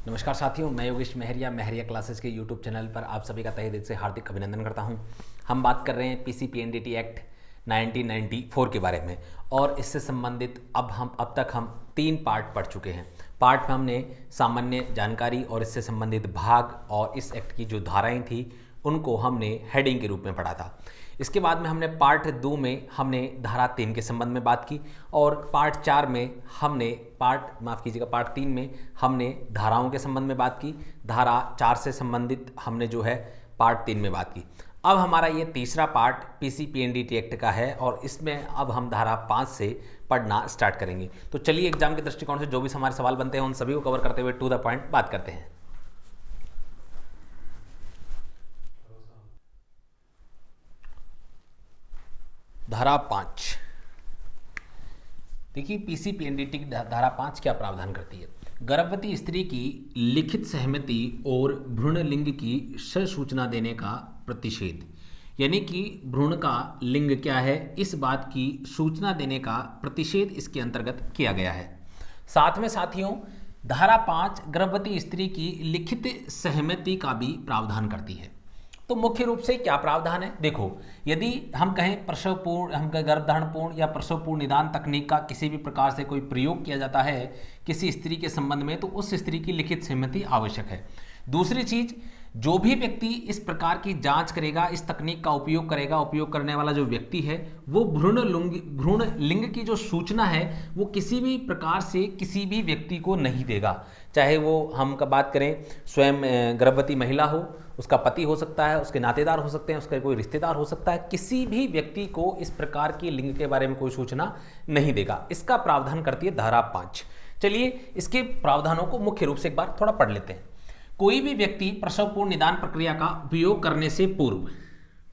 नमस्कार साथियों, मैं योगेश महरिया महरिया क्लासेस के यूट्यूब चैनल पर आप सभी का तहे दिल से हार्दिक अभिनंदन करता हूं। हम बात कर रहे हैं पीसीपीएनडीटी एक्ट 1994 के बारे में और इससे संबंधित अब तक हम 3 पार्ट पढ़ चुके हैं। पार्ट में हमने सामान्य जानकारी और इससे संबंधित भाग और इस एक्ट की जो धाराएं थी उनको हमने हेडिंग के रूप में पढ़ा था। इसके बाद में हमने पार्ट 2 में हमने धारा 3 के संबंध में बात की और पार्ट 4 में हमने पार्ट 3 में हमने धाराओं के संबंध में बात की। धारा 4 से संबंधित हमने जो है पार्ट 3 में बात की। अब हमारा ये तीसरा पार्ट पीसीपीएनडीटी एक्ट का है और इसमें अब हम धारा 5 से पढ़ना स्टार्ट करेंगे। तो चलिए एग्जाम के दृष्टिकोण से जो भी हमारे सवाल बनते हैं उन सभी को कवर करते हुए टू द पॉइंट बात करते हैं। धारा 5 देखिए, पीसीपीएनडीटी की धारा 5 क्या प्रावधान करती है। गर्भवती स्त्री की लिखित सहमति और भ्रूण लिंग की सूचना देने का प्रतिषेध, यानी कि भ्रूण का लिंग क्या है इस बात की सूचना देने का प्रतिषेध इसके अंतर्गत किया गया है। साथ में साथियों, धारा 5 गर्भवती स्त्री की लिखित सहमति का भी प्रावधान करती है। तो मुख्य रूप से क्या प्रावधान है, देखो, यदि हम कहें गर्भधारणपूर्ण या प्रसवपूर्ण निदान तकनीक का किसी भी प्रकार से कोई प्रयोग किया जाता है किसी स्त्री के संबंध में, तो उस स्त्री की लिखित सहमति आवश्यक है। दूसरी चीज, जो भी व्यक्ति इस प्रकार की जांच करेगा, इस तकनीक का उपयोग करेगा, उपयोग करने वाला जो व्यक्ति है वो भ्रूण लिंग की जो सूचना है वो किसी भी प्रकार से किसी भी व्यक्ति को नहीं देगा। चाहे वो हम का बात करें स्वयं गर्भवती महिला हो, उसका पति हो सकता है, उसके नातेदार हो सकते हैं, उसका कोई रिश्तेदार हो सकता है, किसी भी व्यक्ति को इस प्रकार की लिंग के बारे में कोई सूचना नहीं देगा। इसका प्रावधान करती है धारा 5। चलिए इसके प्रावधानों को मुख्य रूप से एक बार थोड़ा पढ़ लेते हैं। कोई भी व्यक्ति प्रसवपूर्ण निदान प्रक्रिया का उपयोग करने से पूर्व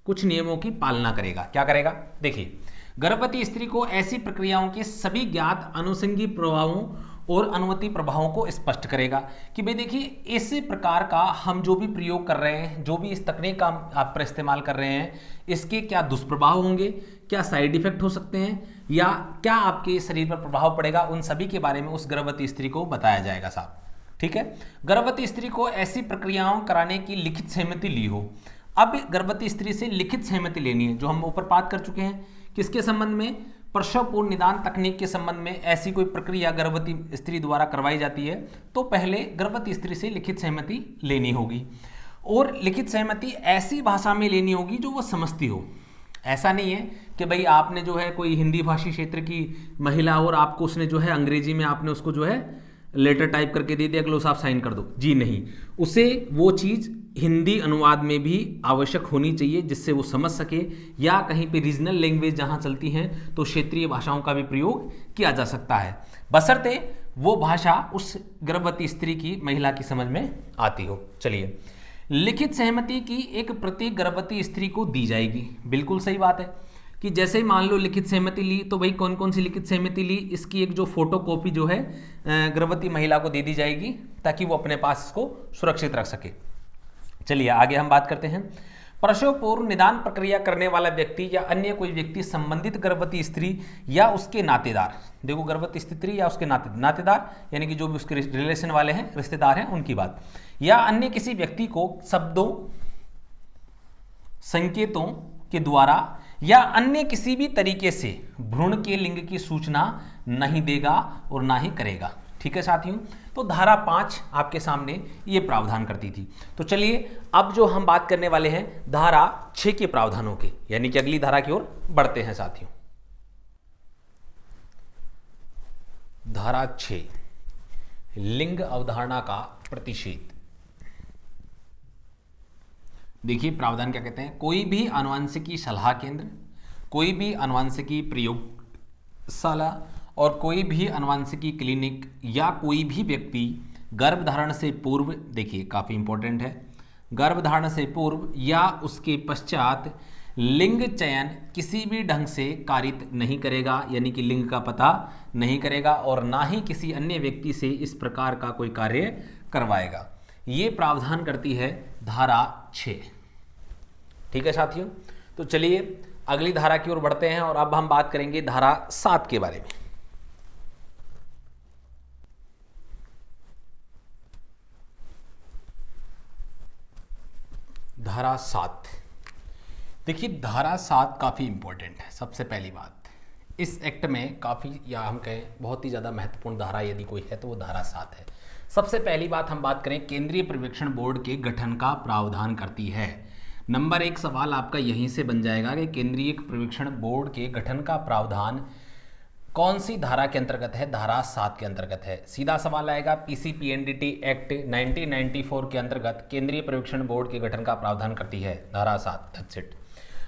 कुछ नियमों की पालना करेगा। क्या करेगा, देखिए, गर्भवती स्त्री को ऐसी प्रक्रियाओं के सभी ज्ञात अनुषंगी प्रभावों और अनुमति प्रभावों को स्पष्ट करेगा कि भाई देखिए, इसी प्रकार का हम जो भी प्रयोग कर रहे हैं, जो भी इस तकनीक का आप पर इस्तेमाल कर रहे हैं, इसके क्या दुष्प्रभाव होंगे, क्या साइड इफेक्ट हो सकते हैं या क्या आपके शरीर पर प्रभाव पड़ेगा, उन सभी के बारे में उस गर्भवती स्त्री को बताया जाएगा साहब। ठीक है, गर्भवती स्त्री को ऐसी प्रक्रियाओं कराने की लिखित सहमति ली हो। अब गर्भवती स्त्री से लिखित सहमति लेनी है, जो हम ऊपर बात कर चुके हैं, किसके संबंध में, प्रसवपूर्ण निदान तकनीक के संबंध में ऐसी कोई प्रक्रिया गर्भवती स्त्री द्वारा करवाई जाती है तो पहले गर्भवती स्त्री से लिखित सहमति लेनी होगी और लिखित सहमति ऐसी भाषा में लेनी होगी जो वो समझती हो। ऐसा नहीं है कि भाई आपने जो है कोई हिंदी भाषी क्षेत्र की महिला और आपको उसने जो है अंग्रेजी में आपने उसको जो है लेटर टाइप करके दे दिया, लो साहब साइन कर दो, जी नहीं, उसे वो चीज़ हिंदी अनुवाद में भी आवश्यक होनी चाहिए जिससे वो समझ सके, या कहीं पे रीजनल लैंग्वेज जहाँ चलती हैं तो क्षेत्रीय भाषाओं का भी प्रयोग किया जा सकता है, बशर्ते वो भाषा उस गर्भवती स्त्री की महिला की समझ में आती हो। चलिए, लिखित सहमति की एक प्रति गर्भवती स्त्री को दी जाएगी। बिल्कुल सही बात है कि जैसे ही मान लो लिखित सहमति ली तो भाई कौन कौन सी लिखित सहमति ली, इसकी एक जो फोटो कॉपी जो है गर्भवती महिला को दे दी जाएगी ताकि वो अपने पास इसको सुरक्षित रख सके। चलिए आगे हम बात करते हैं। प्रसव पूर्व निदान प्रक्रिया करने वाला व्यक्ति या अन्य कोई व्यक्ति संबंधित गर्भवती स्त्री या उसके नातेदार, देखो गर्भवती स्त्री या उसके नातेदार यानी कि जो भी उसके रिलेशन वाले हैं, रिश्तेदार हैं, उनकी बात, या अन्य किसी व्यक्ति को शब्दों, संकेतों के द्वारा या अन्य किसी भी तरीके से भ्रूण के लिंग की सूचना नहीं देगा और ना ही करेगा। ठीक है साथियों, तो धारा 5 आपके सामने ये प्रावधान करती थी। तो चलिए अब जो हम बात करने वाले हैं धारा 6 के प्रावधानों के, यानी कि अगली धारा की ओर बढ़ते हैं साथियों। धारा 6, लिंग अवधारणा का प्रतिषेध। देखिए प्रावधान क्या कहते हैं, कोई भी आनुवंशिकी सलाह केंद्र, कोई भी आनुवंशिकी प्रयोगशाला और कोई भी आनुवंशिकी क्लिनिक या कोई भी व्यक्ति गर्भधारण से पूर्व, देखिए काफ़ी इंपॉर्टेंट है, गर्भधारण से पूर्व या उसके पश्चात लिंग चयन किसी भी ढंग से कारित नहीं करेगा, यानी कि लिंग का पता नहीं करेगा और ना ही किसी अन्य व्यक्ति से इस प्रकार का कोई कार्य करवाएगा। ये प्रावधान करती है धारा 6। ठीक है साथियों, तो चलिए अगली धारा की ओर बढ़ते हैं और अब हम बात करेंगे धारा 7 के बारे में। धारा 7। देखिए धारा 7 काफ़ी इंपॉर्टेंट है। सबसे पहली बात, इस एक्ट में काफ़ी, या हम कहें बहुत ही ज़्यादा महत्वपूर्ण धारा यदि कोई है तो वो धारा 7 है। सबसे पहली बात हम बात करें, केंद्रीय पर्यवेक्षण बोर्ड के गठन का प्रावधान करती है। नंबर 1 सवाल आपका यहीं से बन जाएगा कि केंद्रीय पर्यवेक्षण बोर्ड के गठन का प्रावधान कौन सी धारा के अंतर्गत है? धारा 7 के अंतर्गत है। सीधा सवाल आएगा, पीसीपीएनडीटी एक्ट 1994 के अंतर्गत केंद्रीय पर्यवेक्षण बोर्ड के गठन का प्रावधान करती है धारा 7। That's it.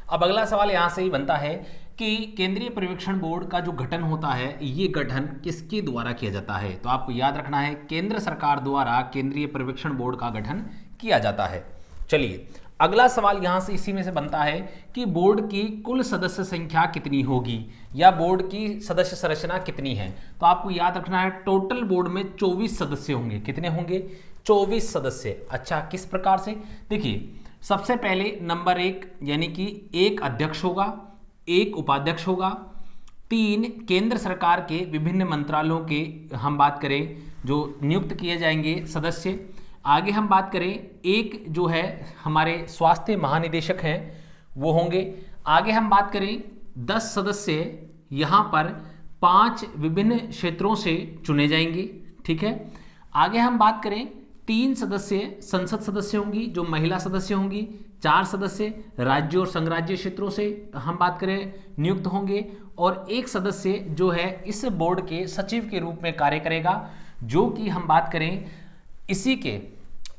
अब अगला सवाल यहाँ से ही बनता है कि केंद्रीय पर्यवेक्षण बोर्ड का जो गठन होता है, ये गठन किसके द्वारा किया जाता है? तो आपको याद रखना है, केंद्र सरकार द्वारा केंद्रीय पर्यवेक्षण बोर्ड का गठन किया जाता है। चलिए अगला सवाल यहाँ से इसी में से बनता है कि बोर्ड की कुल सदस्य संख्या कितनी होगी, या बोर्ड की सदस्य संरचना कितनी है? तो आपको याद रखना है, टोटल बोर्ड में 24 सदस्य होंगे। कितने होंगे? 24 सदस्य। अच्छा, किस प्रकार से? देखिए सबसे पहले नंबर 1 यानी कि एक अध्यक्ष होगा, एक उपाध्यक्ष होगा, 3 केंद्र सरकार के विभिन्न मंत्रालयों के हम बात करें जो नियुक्त किए जाएंगे सदस्य। आगे हम बात करें, एक जो है हमारे स्वास्थ्य महानिदेशक हैं वो होंगे। आगे हम बात करें 10 सदस्य यहाँ पर 5 विभिन्न क्षेत्रों से चुने जाएंगे। ठीक है। आगे हम बात करें 3 सदस्य संसद सदस्य होंगी जो महिला सदस्य होंगी, 4 सदस्य राज्य और संघराज्य क्षेत्रों से हम बात करें नियुक्त होंगे, और 1 सदस्य जो है इस बोर्ड के सचिव के रूप में कार्य करेगा, जो कि हम बात करें इसी के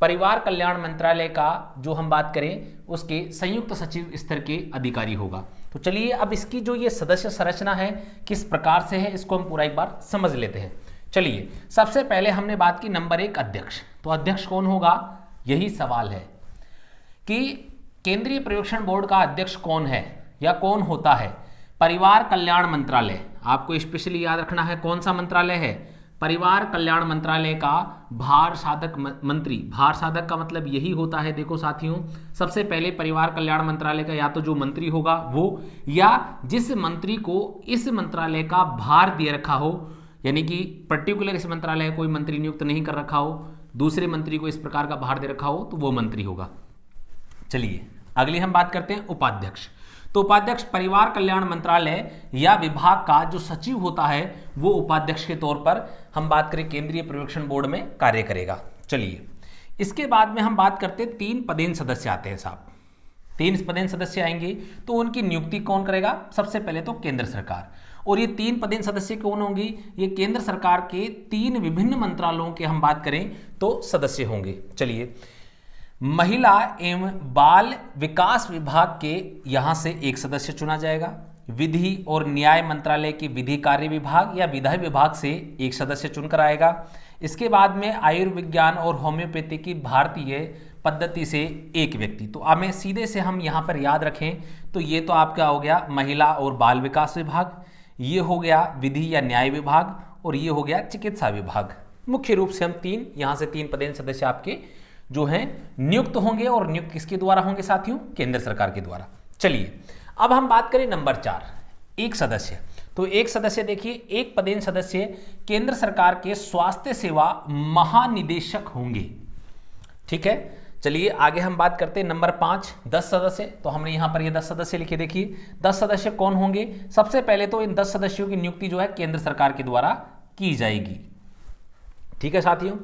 परिवार कल्याण मंत्रालय का जो हम बात करें उसके संयुक्त सचिव स्तर के अधिकारी होगा। तो चलिए अब इसकी जो ये सदस्य संरचना है किस प्रकार से है इसको हम पूरा एक बार समझ लेते हैं। चलिए सबसे पहले हमने बात की नंबर 1 अध्यक्ष। तो अध्यक्ष कौन होगा, यही सवाल है कि केंद्रीय पर्यवेक्षण बोर्ड का अध्यक्ष कौन है या कौन होता है? परिवार कल्याण मंत्रालय। आपको स्पेशली याद रखना है कौन सा मंत्रालय है? परिवार कल्याण मंत्रालय का भार साधक मंत्री। भार साधक का मतलब यही होता है, देखो साथियों, सबसे पहले परिवार कल्याण मंत्रालय का या तो जो मंत्री होगा वो, या जिस मंत्री को इस मंत्रालय का भार दे रखा हो, यानी कि पर्टिकुलर इस मंत्रालय कोई मंत्री नियुक्त नहीं कर रखा हो, दूसरे मंत्री को इस प्रकार का भार दे रखा हो तो वो मंत्री होगा। चलिए अगली हम बात करते हैं उपाध्यक्ष। तो उपाध्यक्ष परिवार कल्याण मंत्रालय या विभाग का जो सचिव होता है वो उपाध्यक्ष के तौर पर हम बात करें केंद्रीय पर्यवेक्षण बोर्ड में कार्य करेगा। चलिए इसके बाद में हम बात करते हैं 3 पदेन सदस्य आते हैं साहब। 3 पदेन सदस्य आएंगे तो उनकी नियुक्ति कौन करेगा? सबसे पहले तो केंद्र सरकार। और ये 3 पदेन सदस्य कौन होंगी? ये केंद्र सरकार के 3 विभिन्न मंत्रालयों के हम बात करें तो सदस्य होंगे। चलिए महिला एवं बाल विकास विभाग के यहां से एक सदस्य चुना जाएगा। विधि और न्याय मंत्रालय के विधि कार्य विभाग या विधायी विभाग से एक सदस्य चुनकर आएगा। इसके बाद में आयुर्विज्ञान और होम्योपैथी की भारतीय पद्धति से एक व्यक्ति। तो हमें सीधे से हम यहाँ पर याद रखें तो ये तो आपका हो गया महिला और बाल विकास विभाग, ये हो गया विधि या न्याय विभाग, और ये हो गया चिकित्सा विभाग। मुख्य रूप से हम यहाँ से 3 पदेन सदस्य आपके जो हैं नियुक्त होंगे, और नियुक्त किसके द्वारा होंगे साथियों? केंद्र सरकार के द्वारा। चलिए अब हम बात करें नंबर 4 एक सदस्य। तो एक सदस्य देखिए, एक पदेन सदस्य केंद्र सरकार के स्वास्थ्य सेवा महानिदेशक होंगे। ठीक है। चलिए आगे हम बात करते हैं नंबर 5 10 सदस्य। तो हमने यहां पर ये 10 सदस्य लिखे। देखिए 10 सदस्य कौन होंगे? सबसे पहले तो इन 10 सदस्यों की नियुक्ति जो है केंद्र सरकार के द्वारा की जाएगी। ठीक है साथियों।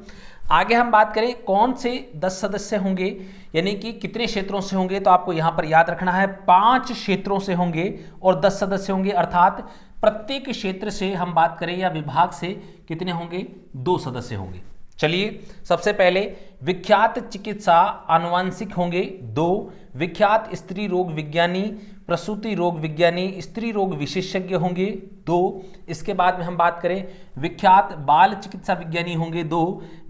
आगे हम बात करें कौन से 10 सदस्य होंगे, यानी कि कितने क्षेत्रों से होंगे? तो आपको यहां पर याद रखना है 5 क्षेत्रों से होंगे और 10 सदस्य होंगे, अर्थात प्रत्येक क्षेत्र से हम बात करें या विभाग से कितने होंगे? 2 सदस्य होंगे। चलिए सबसे पहले विख्यात चिकित्सा आनुवांशिक होंगे 2, विख्यात स्त्री रोग विज्ञानी, प्रसूति रोग विज्ञानी, स्त्री रोग विशेषज्ञ होंगे 2। इसके बाद में हम बात करें विख्यात बाल चिकित्सा विज्ञानी होंगे 2,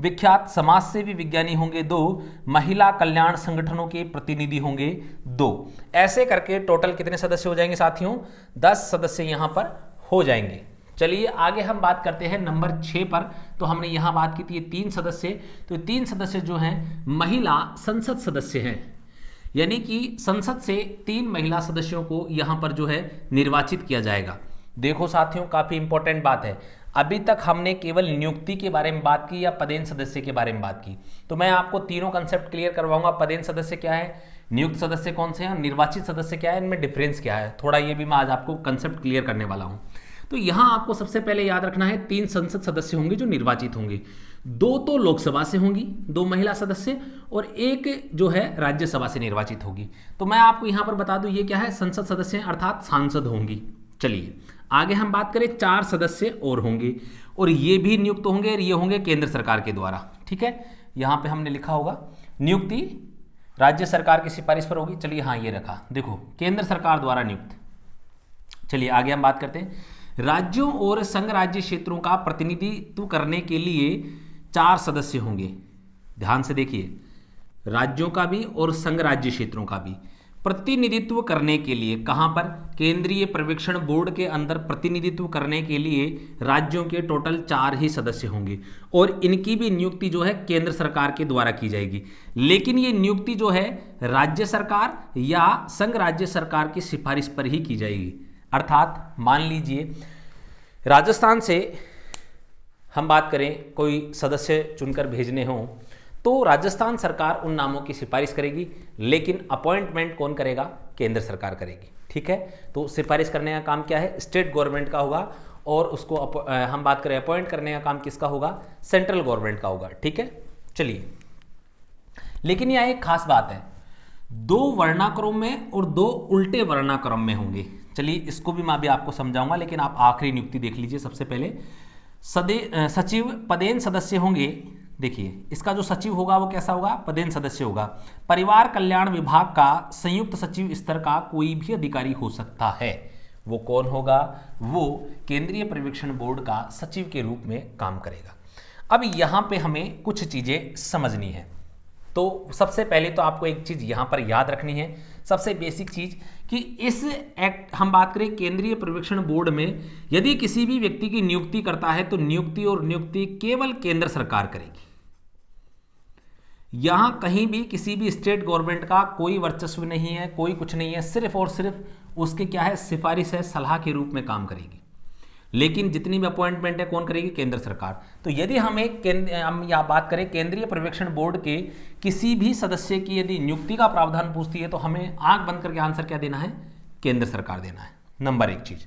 विख्यात समाजसेवी विज्ञानी होंगे 2, महिला कल्याण संगठनों के प्रतिनिधि होंगे 2। ऐसे करके टोटल कितने सदस्य हो जाएंगे साथियों? 10 सदस्य यहां पर हो जाएंगे। चलिए आगे हम बात करते हैं नंबर 6 पर। तो हमने यहां बात की थी 3 सदस्य। तो 3 सदस्य जो हैं महिला संसद सदस्य हैं, यानी कि संसद से 3 महिला सदस्यों को यहां पर जो है निर्वाचित किया जाएगा। देखो साथियों काफी इंपॉर्टेंट बात है, अभी तक हमने केवल नियुक्ति के बारे में बात की या पदेन सदस्य के बारे में बात की। तो मैं आपको तीनों कंसेप्ट क्लियर करवाऊंगा। पदेन सदस्य क्या है, नियुक्त सदस्य कौन से हैं, निर्वाचित सदस्य क्या है, इनमें डिफरेंस क्या है, थोड़ा ये भी मैं आज आपको कंसेप्ट क्लियर करने वाला हूं। तो यहां आपको सबसे पहले याद रखना है 3 संसद सदस्य होंगे जो निर्वाचित होंगे, 2 तो लोकसभा से होंगी, 2 महिला सदस्य, और 1 जो है राज्यसभा से निर्वाचित होगी। तो मैं आपको यहां पर बता दूं ये क्या है, संसद सदस्य अर्थात सांसद होंगी। चलिए आगे हम बात करें, 4 सदस्य और होंगे और ये भी नियुक्त होंगे और ये होंगे केंद्र सरकार के द्वारा। ठीक है, यहां पे हमने लिखा होगा नियुक्ति राज्य सरकार की सिफारिश पर होगी। चलिए हाँ ये रखा, देखो केंद्र सरकार द्वारा नियुक्त। चलिए आगे हम बात करते हैं, राज्यों और संघ राज्य क्षेत्रों का प्रतिनिधित्व करने के लिए 4 सदस्य होंगे। ध्यान से देखिए, राज्यों का भी और संघ राज्य क्षेत्रों का भी प्रतिनिधित्व करने के लिए, कहां पर, केंद्रीय पर्यवेक्षण बोर्ड के अंदर प्रतिनिधित्व करने के लिए राज्यों के टोटल 4 ही सदस्य होंगे और इनकी भी नियुक्ति जो है केंद्र सरकार के द्वारा की जाएगी। लेकिन ये नियुक्ति जो है राज्य सरकार या संघ राज्य सरकार की सिफारिश पर ही की जाएगी। अर्थात मान लीजिए राजस्थान से हम बात करें, कोई सदस्य चुनकर भेजने हों तो राजस्थान सरकार उन नामों की सिफारिश करेगी, लेकिन अपॉइंटमेंट कौन करेगा, केंद्र सरकार करेगी। ठीक है, तो सिफारिश करने का काम क्या है, स्टेट गवर्नमेंट का होगा, और उसको हम बात करें अपॉइंट करने का काम किसका होगा, सेंट्रल गवर्नमेंट का होगा। ठीक है, चलिए, लेकिन यह एक खास बात है, 2 वर्णाक्रम में और 2 उल्टे वर्णाक्रम में होंगे। चलिए इसको भी मैं अभी आपको समझाऊंगा, लेकिन आप आखिरी नियुक्ति देख लीजिए। सबसे पहले सचिव पदेन सदस्य होंगे। देखिए इसका जो सचिव होगा वो कैसा होगा, पदेन सदस्य होगा। परिवार कल्याण विभाग का संयुक्त सचिव स्तर का कोई भी अधिकारी हो सकता है। वो कौन होगा, वो केंद्रीय पर्यवेक्षण बोर्ड का सचिव के रूप में काम करेगा। अब यहां पे हमें कुछ चीजें समझनी है। तो सबसे पहले तो आपको एक चीज यहां पर याद रखनी है, सबसे बेसिक चीज, कि इस एक्ट हम बात करें केंद्रीय पर्यवेक्षण बोर्ड में यदि किसी भी व्यक्ति की नियुक्ति करता है तो नियुक्ति केवल केंद्र सरकार करेगी। यहां कहीं भी किसी भी स्टेट गवर्नमेंट का कोई वर्चस्व नहीं है, कोई कुछ नहीं है, सिर्फ और सिर्फ उसके क्या है, सिफारिश है, सलाह के रूप में काम करेगी। लेकिन जितनी भी अपॉइंटमेंट है कौन करेगी, केंद्र सरकार। तो यदि हम यहाँ बात करें केंद्रीय पर्यवेक्षण बोर्ड के किसी भी सदस्य की यदि नियुक्ति का प्रावधान पूछती है तो हमें आंख बंद करके आंसर क्या देना है, केंद्र सरकार देना है। नंबर 1 चीज।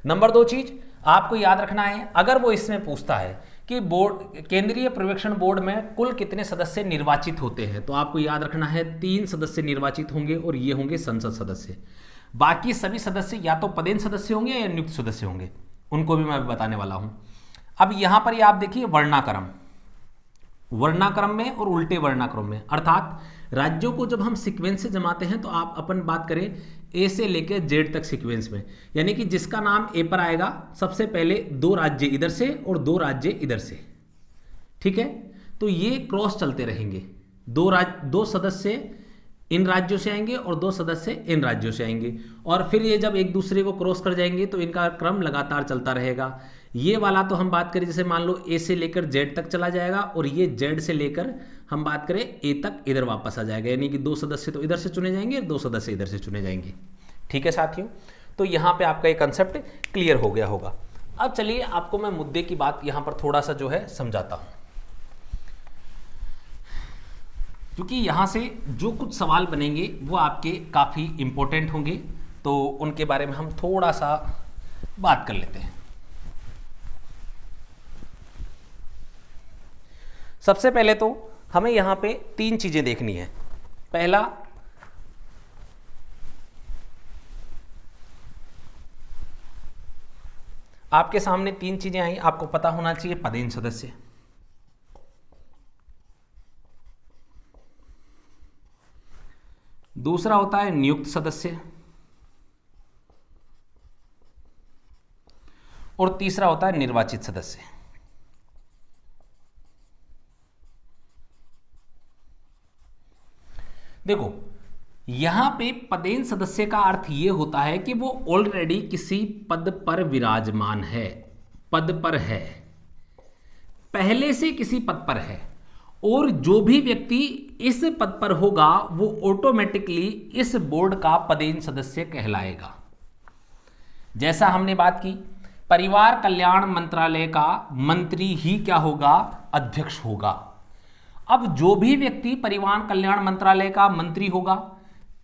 नंबर 2 चीज आपको याद रखना है, अगर वो इसमें पूछता है कि बोर्ड केंद्रीय पर्यवेक्षण बोर्ड में कुल कितने सदस्य निर्वाचित होते हैं, तो आपको याद रखना है 3 सदस्य निर्वाचित होंगे और ये होंगे संसद सदस्य। बाकी सभी सदस्य या तो पदेन सदस्य होंगे या नियुक्त सदस्य होंगे, उनको भी मैं बताने वाला हूं। अब यहां पर ये आप देखिए वर्णाक्रम में और उल्टे वर्णाक्रम में, अर्थात राज्यों को जब हम सीक्वेंस से जमाते हैं तो आप अपन बात करें ए से लेकर जेड तक सीक्वेंस में, यानी कि जिसका नाम ए पर आएगा सबसे पहले 2 राज्य इधर से और 2 राज्य इधर से। ठीक है, तो ये क्रॉस चलते रहेंगे, 2 सदस्य इन राज्यों से आएंगे और 2 सदस्य इन राज्यों से आएंगे, और फिर ये जब एक दूसरे को क्रॉस कर जाएंगे तो इनका क्रम लगातार चलता रहेगा। ये वाला तो हम बात करें जैसे मान लो ए से लेकर जेड तक चला जाएगा और ये जेड से लेकर हम बात करें ए तक इधर वापस आ जाएगा, यानी कि 2 सदस्य तो इधर से चुने जाएंगे, 2 सदस्य इधर से चुने जाएंगे। ठीक है साथियों, तो यहाँ पे आपका ये कंसेप्ट क्लियर हो गया होगा। अब चलिए आपको मैं मुद्दे की बात यहाँ पर थोड़ा सा जो है समझाता हूँ, क्योंकि यहाँ से जो कुछ सवाल बनेंगे वो आपके काफ़ी इंपॉर्टेंट होंगे, तो उनके बारे में हम थोड़ा सा बात कर लेते हैं। सबसे पहले तो हमें यहाँ पे 3 चीजें देखनी है। पहला, आपके सामने 3 चीजें आई, आपको पता होना चाहिए पदेन सदस्य, दूसरा होता है नियुक्त सदस्य, और तीसरा होता है निर्वाचित सदस्य। देखो यहां पे पदेन सदस्य का अर्थ यह होता है कि वो ऑलरेडी किसी पद पर विराजमान है, पद पर है, पहले से किसी पद पर है, और जो भी व्यक्ति इस पद पर होगा वो ऑटोमेटिकली इस बोर्ड का पदेन सदस्य कहलाएगा। जैसा हमने बात की, परिवार कल्याण मंत्रालय का मंत्री ही क्या होगा, अध्यक्ष होगा। अब जो भी व्यक्ति परिवार कल्याण मंत्रालय का मंत्री होगा,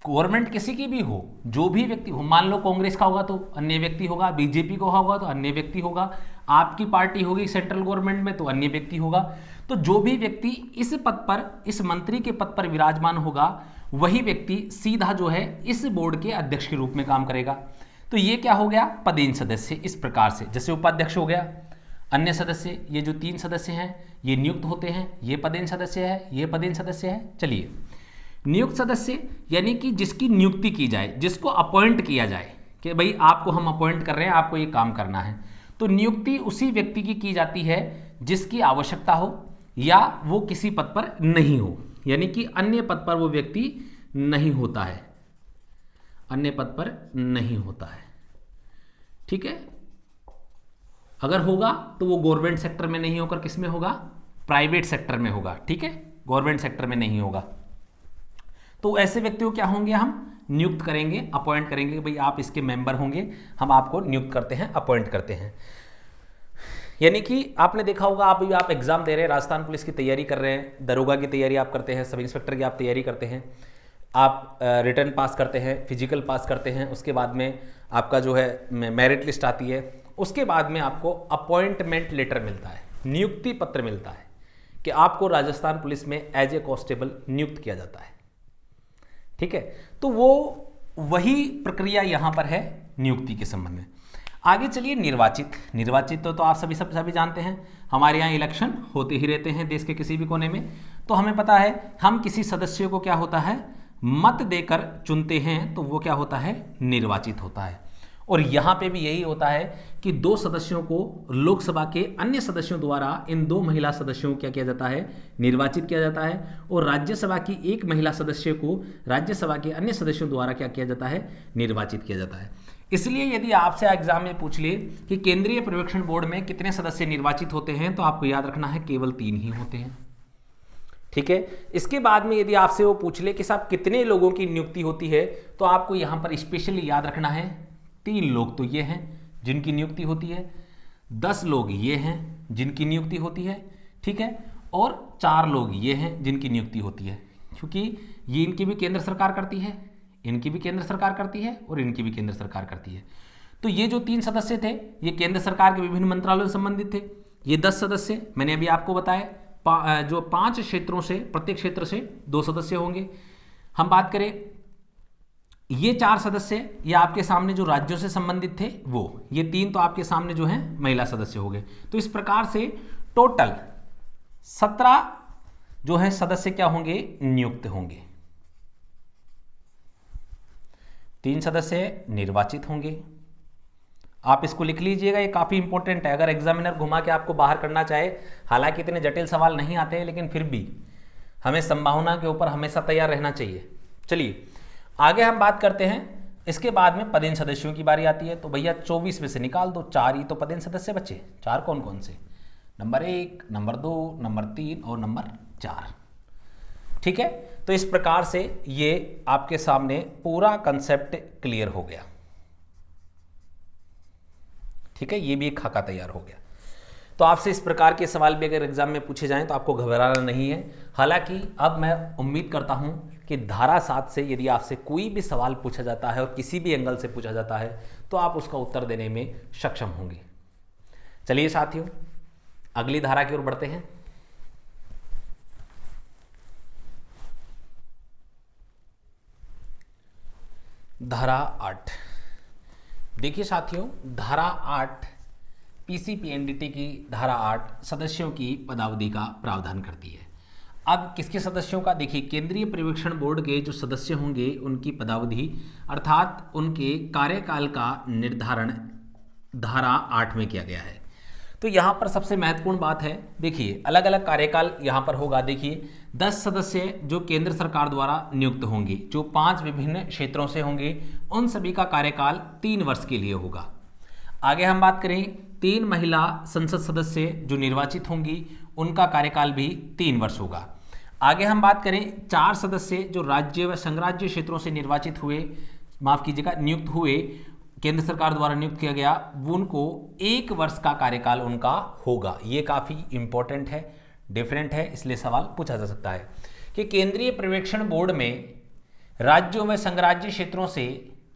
गवर्नमेंट किसी की भी हो, जो भी व्यक्ति हो, मान लो कांग्रेस का होगा तो अन्य व्यक्ति होगा, बीजेपी का होगा तो अन्य व्यक्ति होगा, आपकी पार्टी होगी सेंट्रल गवर्नमेंट में तो अन्य व्यक्ति होगा। तो जो भी व्यक्ति इस पद पर, इस मंत्री के पद पर विराजमान होगा, वही व्यक्ति सीधा जो है इस बोर्ड के अध्यक्ष के रूप में काम करेगा। तो ये क्या हो गया, पदेन सदस्य। इस प्रकार से जैसे उपाध्यक्ष हो गया, अन्य सदस्य, ये जो 3 सदस्य हैं ये नियुक्त होते हैं, ये पदेन सदस्य है, ये पदेन सदस्य है। चलिए, नियुक्त सदस्य यानी कि जिसकी नियुक्ति की जाए, जिसको अपॉइंट किया जाए कि भाई आपको हम अपॉइंट कर रहे हैं, आपको ये काम करना है। तो नियुक्ति उसी व्यक्ति की जाती है जिसकी आवश्यकता हो या वो किसी पद पर नहीं हो, यानी कि अन्य पद पर वो व्यक्ति नहीं होता है, अन्य पद पर नहीं होता है। ठीक है, अगर होगा तो वो गवर्नमेंट सेक्टर में नहीं होकर किस में होगा, प्राइवेट सेक्टर में होगा। ठीक है, गवर्नमेंट सेक्टर में नहीं होगा। तो ऐसे व्यक्ति को क्या होंगे, हम नियुक्त करेंगे, अपॉइंट करेंगे कि भाई आप इसके मेंबर होंगे, हम आपको नियुक्त करते हैं, अपॉइंट करते हैं। यानी कि आपने देखा होगा, आप एग्जाम दे रहे हैं, राजस्थान पुलिस की तैयारी कर रहे हैं, दरोगा की तैयारी आप करते हैं, सब इंस्पेक्टर की आप तैयारी करते हैं, आप रिटर्न पास करते हैं, फिजिकल पास करते हैं, उसके बाद में आपका जो है मेरिट लिस्ट आती है, उसके बाद में आपको अपॉइंटमेंट लेटर मिलता है, नियुक्ति पत्र मिलता है कि आपको राजस्थान पुलिस में एज ए कांस्टेबल नियुक्त किया जाता है। ठीक है, तो वो वही प्रक्रिया यहां पर है नियुक्ति के संबंध में। आगे चलिए, निर्वाचित तो आप सभी जानते हैं, हमारे यहाँ इलेक्शन होते ही रहते हैं देश के किसी भी कोने में। तो हमें पता है हम किसी सदस्य को क्या होता है, मत देकर चुनते हैं, तो वो क्या होता है, निर्वाचित होता है। और यहाँ पे भी यही होता है कि 2 सदस्यों को लोकसभा के अन्य सदस्यों द्वारा इन 2 महिला सदस्यों को क्या किया जाता है, निर्वाचित किया जाता है। और राज्यसभा की 1 महिला सदस्य को राज्यसभा के अन्य सदस्यों द्वारा क्या किया जाता है, निर्वाचित किया जाता है। इसलिए यदि आपसे एग्जाम में पूछ ले कि केंद्रीय पर्यवेक्षण बोर्ड में कितने सदस्य निर्वाचित होते हैं, तो आपको याद रखना है केवल 3 ही होते हैं। ठीक है, इसके बाद में यदि आपसे वो पूछ ले कि साहब कितने लोगों की नियुक्ति होती है, तो आपको यहाँ पर स्पेशली याद रखना है 3 लोग तो ये हैं जिनकी नियुक्ति होती है, 10 लोग ये हैं जिनकी नियुक्ति होती है। ठीक है, और 4 लोग ये हैं जिनकी नियुक्ति होती है, क्योंकि ये इनकी भी केंद्र सरकार करती है, इनकी भी केंद्र सरकार करती है और इनकी भी केंद्र सरकार करती है। तो ये जो 3 सदस्य थे ये केंद्र सरकार के विभिन्न मंत्रालयों से संबंधित थे। ये 10 सदस्य मैंने अभी आपको बताया, जो 5 क्षेत्रों से, प्रत्येक क्षेत्र से 2 सदस्य होंगे। हम बात करें ये 4 सदस्य, ये आपके सामने जो राज्यों से संबंधित थे वो, ये 3 तो आपके सामने जो है महिला सदस्य हो गए। तो इस प्रकार से टोटल 17 जो है सदस्य क्या होंगे, नियुक्त होंगे। 3 सदस्य निर्वाचित होंगे। आप इसको लिख लीजिएगा, ये काफी इंपॉर्टेंट है। अगर एग्जामिनर घुमा के आपको बाहर करना चाहे, हालांकि इतने जटिल सवाल नहीं आते हैं, लेकिन फिर भी हमें संभावना के ऊपर हमेशा तैयार रहना चाहिए। चलिए आगे हम बात करते हैं। इसके बाद में पदेन सदस्यों की बारी आती है। तो भैया 24 में से निकाल दो, 4 ही तो पदेन सदस्य बचे। 4 कौन कौन से, नंबर 1, नंबर 2, नंबर 3 और नंबर 4। ठीक है, तो इस प्रकार से ये आपके सामने पूरा कंसेप्ट क्लियर हो गया। ठीक है, ये भी एक खाका तैयार हो गया। तो आपसे इस प्रकार के सवाल भी अगर एग्जाम में पूछे जाएं तो आपको घबराना नहीं है। हालांकि अब मैं उम्मीद करता हूं कि धारा 7 से यदि आपसे कोई भी सवाल पूछा जाता है और किसी भी एंगल से पूछा जाता है तो आप उसका उत्तर देने में सक्षम होंगे। चलिए साथियों, अगली धारा की ओर बढ़ते हैं। धारा 8। देखिए साथियों, धारा 8 पीसीपीएनडीटी की धारा 8 सदस्यों की पदावधि का प्रावधान करती है। अब किसके सदस्यों का, देखिए केंद्रीय पर्यवेक्षण बोर्ड के जो सदस्य होंगे उनकी पदावधि अर्थात उनके कार्यकाल का निर्धारण धारा 8 में किया गया है। तो यहाँ पर सबसे महत्वपूर्ण बात है, देखिए अलग अलग कार्यकाल यहाँ पर होगा। देखिए 10 सदस्य जो केंद्र सरकार द्वारा नियुक्त होंगे, जो 5 विभिन्न क्षेत्रों से होंगे, उन सभी का कार्यकाल 3 वर्ष के लिए होगा। आगे हम बात करें 3 महिला संसद सदस्य जो निर्वाचित होंगी, उनका कार्यकाल भी 3 वर्ष होगा। आगे हम बात करें 4 सदस्य जो राज्य व संघराज्य क्षेत्रों से निर्वाचित हुए, माफ कीजिएगा नियुक्त हुए, केंद्र सरकार द्वारा नियुक्त किया गया, वो उनको 1 वर्ष का कार्यकाल उनका होगा। ये काफ़ी इंपॉर्टेंट है, डिफरेंट है, इसलिए सवाल पूछा जा सकता है कि केंद्रीय पर्यवेक्षण बोर्ड में राज्यों में संघराज्य क्षेत्रों से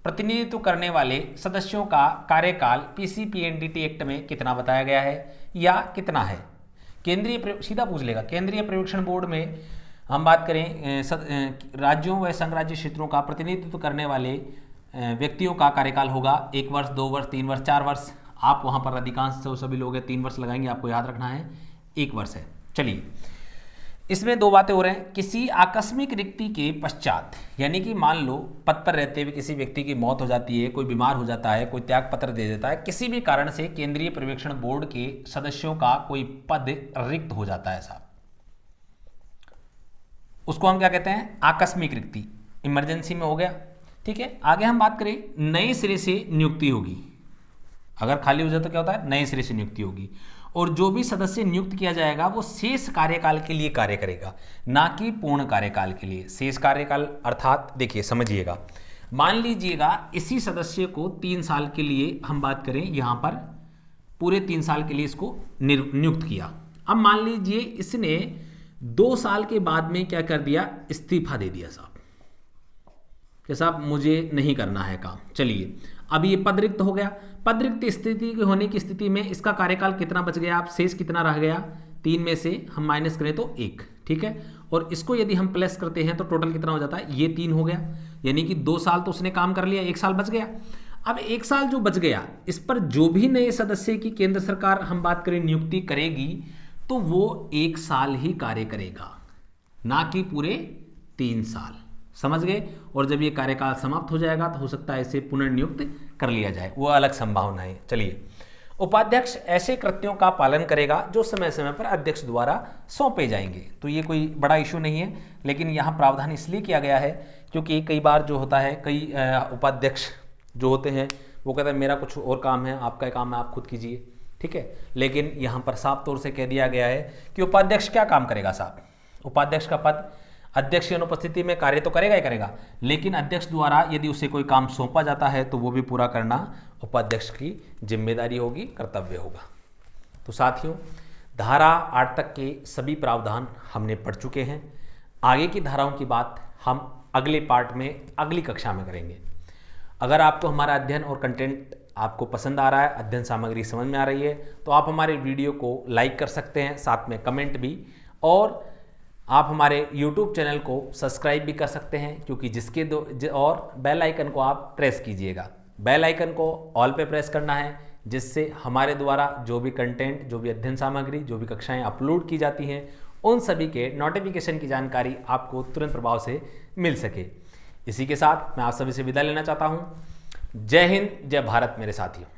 प्रतिनिधित्व करने वाले सदस्यों का कार्यकाल पीसीपीएनडीटी एक्ट में कितना बताया गया है या कितना है। सीधा पूछ लेगा। केंद्रीय पर्यवेक्षण बोर्ड में हम बात करें राज्यों व संघराज्य क्षेत्रों का प्रतिनिधित्व करने वाले व्यक्तियों का कार्यकाल होगा 1 वर्ष, 2 वर्ष, 3 वर्ष, 4 वर्ष। आप वहां पर अधिकांश सभी लोग 3 वर्ष लगाएंगे, आपको याद रखना है 1 वर्ष है। चलिए, इसमें 2 बातें हो रहे हैं। किसी आकस्मिक रिक्ति के पश्चात, यानी कि मान लो पद पर रहते हुए किसी व्यक्ति की मौत हो जाती है, कोई बीमार हो जाता है, कोई त्याग पत्र दे देता है, किसी भी कारण से केंद्रीय पर्यवेक्षण बोर्ड के सदस्यों का कोई पद रिक्त हो जाता है साहब, उसको हम क्या कहते हैं? आकस्मिक रिक्ति। इमरजेंसी में हो गया, ठीक है। आगे हम बात करें, नए सिरे से नियुक्ति होगी। अगर खाली हो जाए तो क्या होता है? नए सिरे से नियुक्ति होगी। और जो भी सदस्य नियुक्त किया जाएगा वो शेष कार्यकाल के लिए कार्य करेगा, ना कि पूर्ण कार्यकाल के लिए। शेष कार्यकाल अर्थात देखिए, समझिएगा, मान लीजिएगा इसी सदस्य को 3 साल के लिए हम बात करें, यहां पर पूरे 3 साल के लिए इसको नियुक्त किया। अब मान लीजिए इसने 2 साल के बाद में क्या कर दिया? इस्तीफा दे दिया साहब कि साहब मुझे नहीं करना है काम। चलिए, अब ये पद रिक्त हो गया। पद रिक्त स्थिति होने की स्थिति में इसका कार्यकाल कितना बच गया? आप शेष कितना रह गया? 3 में से हम माइनस करें तो 1, ठीक है। और इसको यदि हम प्लस करते हैं तो टोटल कितना हो जाता है? ये 3 हो गया, यानी कि 2 साल तो उसने काम कर लिया, 1 साल बच गया। अब 1 साल जो बच गया, इस पर जो भी नए सदस्य की केंद्र सरकार हम बात करें नियुक्ति करेगी तो वो 1 साल ही कार्य करेगा, ना कि पूरे 3 साल। समझ गए? और जब ये कार्यकाल समाप्त हो जाएगा तो हो सकता है इसे पुनर्नियुक्त कर लिया जाए, वो अलग संभावना है। चलिए, उपाध्यक्ष ऐसे कृत्यों का पालन करेगा जो समय समय पर अध्यक्ष द्वारा सौंपे जाएंगे। तो ये कोई बड़ा इशू नहीं है, लेकिन यहाँ प्रावधान इसलिए किया गया है क्योंकि कई बार जो होता है, कई उपाध्यक्ष जो होते हैं वो कहते हैं मेरा कुछ और काम है, आपका काम है, आप खुद कीजिए, ठीक है। लेकिन यहाँ पर साफ तौर से कह दिया गया है कि उपाध्यक्ष क्या काम करेगा साहब? उपाध्यक्ष का पद अध्यक्ष की अनुपस्थिति में कार्य तो करेगा ही करेगा, लेकिन अध्यक्ष द्वारा यदि उसे कोई काम सौंपा जाता है तो वो भी पूरा करना उपाध्यक्ष की जिम्मेदारी होगी, कर्तव्य होगा। तो साथियों, धारा 8 तक के सभी प्रावधान हमने पढ़ चुके हैं। आगे की धाराओं की बात हम अगले पार्ट में अगली कक्षा में करेंगे। अगर आपको हमारा अध्ययन और कंटेंट आपको पसंद आ रहा है, अध्ययन सामग्री समझ में आ रही है, तो आप हमारे वीडियो को लाइक कर सकते हैं, साथ में कमेंट भी, और आप हमारे YouTube चैनल को सब्सक्राइब भी कर सकते हैं, क्योंकि और बेल आइकन को आप प्रेस कीजिएगा। बेल आइकन को ऑल पे प्रेस करना है, जिससे हमारे द्वारा जो भी कंटेंट, जो भी अध्ययन सामग्री, जो भी कक्षाएं अपलोड की जाती हैं, उन सभी के नोटिफिकेशन की जानकारी आपको तुरंत प्रभाव से मिल सके। इसी के साथ मैं आप सभी से विदा लेना चाहता हूँ। जय हिंद, जय भारत मेरे साथियों।